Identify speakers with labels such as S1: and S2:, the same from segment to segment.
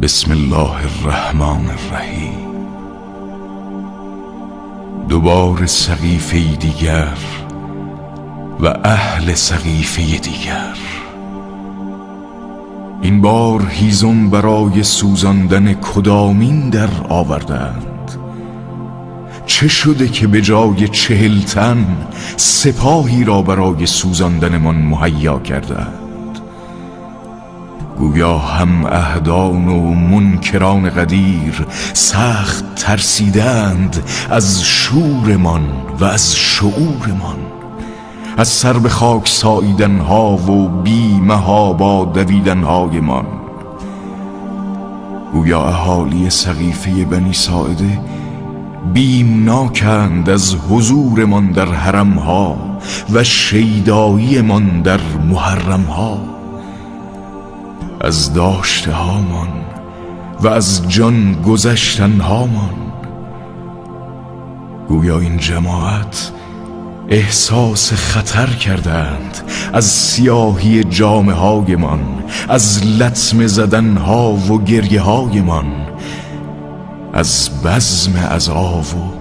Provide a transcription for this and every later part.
S1: بسم الله الرحمن الرحیم. دوباره سقیفه دیگر و اهل سقیفه دیگر. این بار هیزم برای سوزاندن کدامین در آوردند؟ چه شده که به جای 40 تن سپاهی را برای سوزاندن من مهیا کردند؟ گویا هم اهدان و منکران قدیر سخت ترسیدند از شورمان و از شعورمان، از سر به خاک ساییدنها و بی محابا دویدنهای من. گویا اهالی سقیفه بنی ساعده بیمناکند از حضورمان در حرمها و شیداییمان در محرمها، از داشته هامان و از جان گذشتن هامان. گویا این جماعت احساس خطر کردند از سیاهی جامه هایمان، از لطمه زدن ها و گریه هایمان، از بزم عذاب و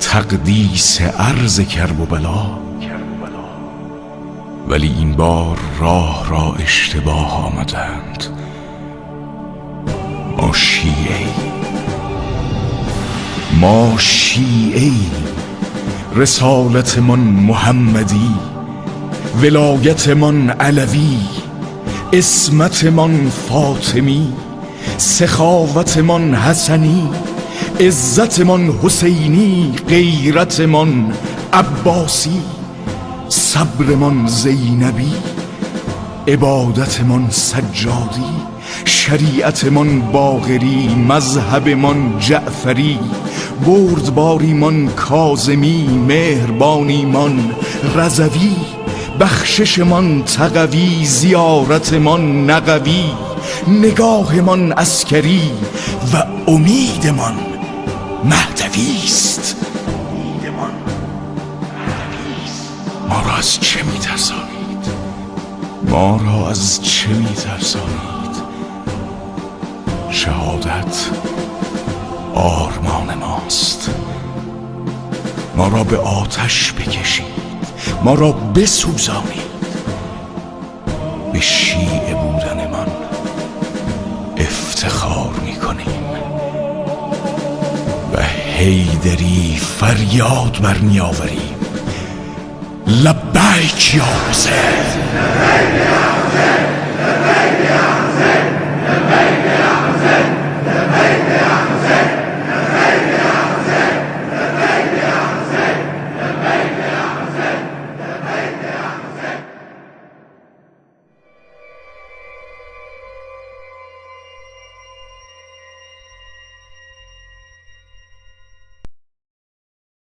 S1: تقدیس عرض کرب و بلا. ولی این بار راه را اشتباه آمدند. ما شیعی، رسالت من محمدی، ولایت من علوی، اسمت من فاطمی، سخاوت من حسنی، عزت من حسینی، غیرت من عباسی، صبر من زینبی، عبادت من سجادی، شریعت من باقری، مذهب من جعفری، بردباری من کاظمی، مهربانی من رضوی، بخشش من تقوی، زیارت من نقوی، نگاه من عسکری و امید من مهدوی است. ما را از چه می‌ترسانید؟ ما را از چه می‌ترسانید؟ شهادت آرمان ماست. ما را به آتش بکشید، ما را بسوزانید. به شیعه بودن من افتخار می‌کنیم و حیدری فریاد برمی‌آوریم. لبیک یا حسین.